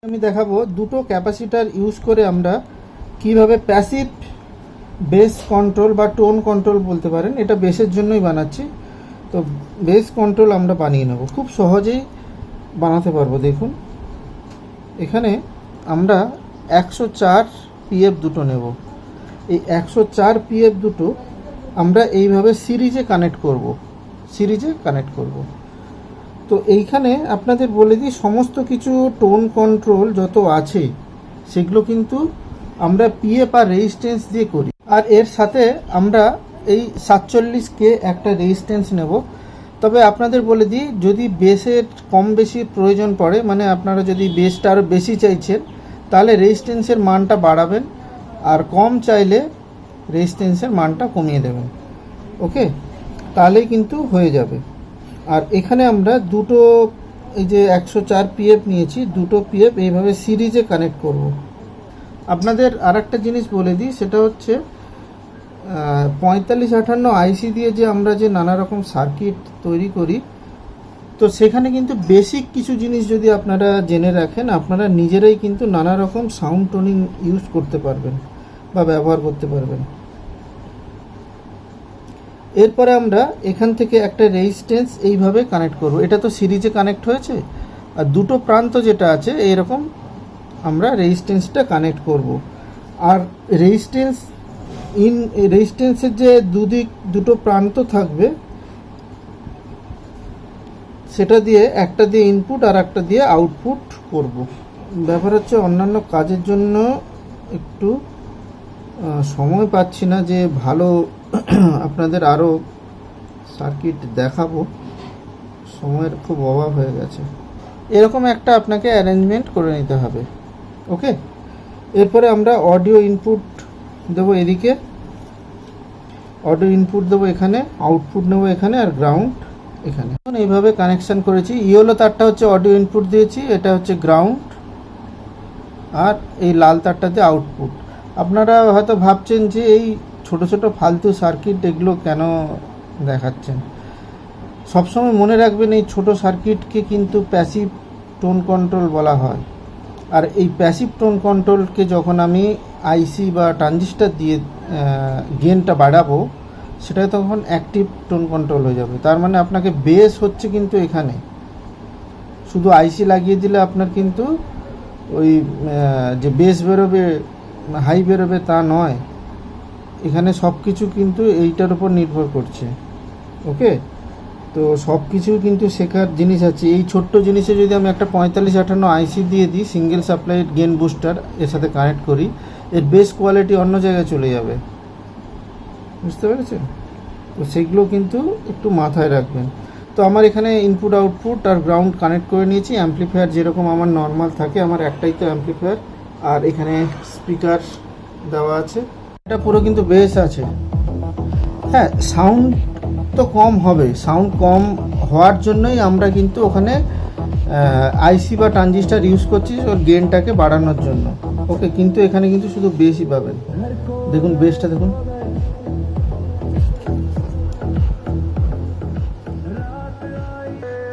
আমি দেখাবো দুটো ক্যাপাসিটার ইউজ করে আমরা কিভাবে প্যাসিভ বেস কন্ট্রোল বা টোন কন্ট্রোল বলতে পারেন, এটা বেসের জন্যই বানাচ্ছি। তো বেস কন্ট্রোল আমরা বানিয়ে নেব, খুব সহজেই বানাতে পারবো। দেখুন এখানে আমরা 104 পিএফ দুটো নেব। এই 104 পিএফ দুটো আমরা এইভাবে সিরিজে কানেক্ট করব। তো এইখানে আপনাদের বলে দিই, সমস্ত কিছু টোন কন্ট্রোল যত আছে সেগুলো কিন্তু আমরা পিএফ আর রেজিস্ট্যান্স দিয়ে করি। আর এর সাথে আমরা এই 47K একটা রেজিস্ট্যান্স নেব। তবে আপনাদের বলে দিই, যদি বেসের কম বেশি প্রয়োজন পড়ে, মানে আপনারা যদি বেসটা আরও বেশি চাইছেন তাহলে রেজিস্ট্যান্সের মানটা বাড়াবেন, আর কম চাইলে রেজিস্ট্যান্সের মানটা কমিয়ে দেবেন। ওকে, তাহলেই কিন্তু হয়ে যাবে। আর এখানে আমরা দুটো, এই যে 104 পিএফ নিয়েছি, দুটো পিএফ এইভাবে সিরিজে কানেক্ট করব। আপনাদের আর একটা জিনিস বলে দিই, সেটা হচ্ছে 4558 আইসি দিয়ে যে আমরা যে নানা রকম সার্কিট তৈরি করি, তো সেখানে কিন্তু বেসিক কিছু জিনিস যদি আপনারা জেনে রাখেন, আপনারা নিজেরাই কিন্তু নানা রকম সাউন্ড টোনিং ইউজ করতে পারবেন বা ব্যবহার করতে পারবেন। এরপরে আমরা এখান থেকে একটা রেজিস্ট্যান্স এইভাবে কানেক্ট করব। এটা তো সিরিজে কানেক্ট হয়েছে, আর দুটো প্রান্ত যেটা আছে এইরকম আমরা রেজিস্ট্যান্সটা কানেক্ট করব। আর রেজিস্ট্যান্সের যে দুটো প্রান্ত থাকবে, সেটা দিয়ে একটা দিয়ে ইনপুট আর একটা দিয়ে আউটপুট করব। ব্যাপার হচ্ছে অন্যান্য কাজের জন্য একটু সময় পাচ্ছি না যে ভালো আপনাদের আরও সার্কিট দেখাবো, সময়ের খুব অভাব হয়ে গেছে। এরকম একটা আপনাকে অ্যারেঞ্জমেন্ট করে নিতে হবে। ওকে, এরপরে আমরা অডিও ইনপুট দেবো, এদিকে অডিও ইনপুট দেবো এখানে, আউটপুট নেবো এখানে, আর গ্রাউন্ড এখানে। এইভাবে কানেকশান করেছি। ইয়েলো তারটা হচ্ছে অডিও ইনপুট দিয়েছি, এটা হচ্ছে গ্রাউন্ড, আর এই লাল তারটাতে আউটপুট। আপনারা হয়তো ভাবছেন যে এই ছোট ছোট ফালতু সার্কিট এগুলো কেন দেখাচ্ছেন। সবসময় মনে রাখবেন, এই ছোট সার্কিটকে কিন্তু প্যাসিভ টোন কন্ট্রোল বলা হয়। আর এই প্যাসিভ টোন কন্ট্রোলকে যখন আমি আইসি বা ট্রানজিস্টার দিয়ে গেনটা বাড়াবো, সেটা তখন অ্যাক্টিভ টোন কন্ট্রোল হয়ে যাবে। তার মানে আপনাকে বেস হচ্ছে কিন্তু এখানে, শুধু আইসি লাগিয়ে দিলে আপনার কিন্তু ওই যে বেস বেরোবে, হাই বেরোবে তা নয়। এখানে সব কিছু কিন্তু এইটার উপর নির্ভর করছে। ওকে, তো সব কিছু কিন্তু শেখার জিনিস আছে। এই ছোট্ট জিনিসে যদি আমি একটা 4558 আইসি দিয়ে দিই, সিঙ্গেল সাপ্লাই গেন বুস্টার এর সাথে কানেক্ট করি, এর বেস কোয়ালিটি অন্য জায়গায় চলে যাবে। বুঝতে পেরেছেন? তো সেগুলো কিন্তু একটু মাথায় রাখবেন। তো আমার এখানে ইনপুট আউটপুট আর গ্রাউন্ড কানেক্ট করে নিয়েছি। অ্যাম্পলিফায়ার যেরকম আমার নর্মাল থাকে, আমার একটাই তো অ্যাম্পলিফায়ার, আর এখানে স্পিকার দেওয়া আছে। এটা পুরো কিন্তু বেস আছে। হ্যাঁ, সাউন্ড তো কম হবে, সাউন্ড কম হওয়ার জন্যই আমরা কিন্তু ওখানে আইসি বা ট্রানজিস্টার ইউজ করছি ওর গেনটাকে বাড়ানোর জন্য। ওকে, কিন্তু এখানে কিন্তু শুধু বেসই পাবেন। দেখুন বেসটা দেখুন।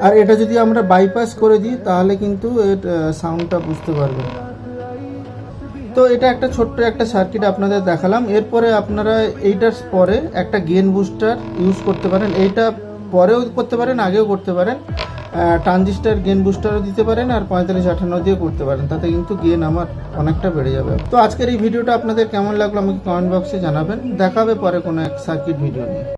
আর এটা যদি আমরা বাইপাস করে দিই তাহলে কিন্তু এর সাউন্ডটা বুঝতে পারবেন। তো এটা একটা ছোট্ট একটা সার্কিট আপনাদের দেখালাম। এরপরে আপনারা এইটার পরে একটা গেন বুস্টার ইউজ করতে পারেন। এইটা পরেও করতে পারেন, আগেও করতে পারেন। ট্রানজিস্টার গেন বুস্টারও দিতে পারেন, আর 4558 দিয়ে করতে পারেন। তাতে কিন্তু গেন আমার অনেকটা বেড়ে যাবে। তো আজকের এই ভিডিওটা আপনাদের কেমন লাগলো আমাকে কমেন্ট বক্সে জানাবেন। দেখা হবে পরে কোনো এক সার্কিট ভিডিও নিয়ে।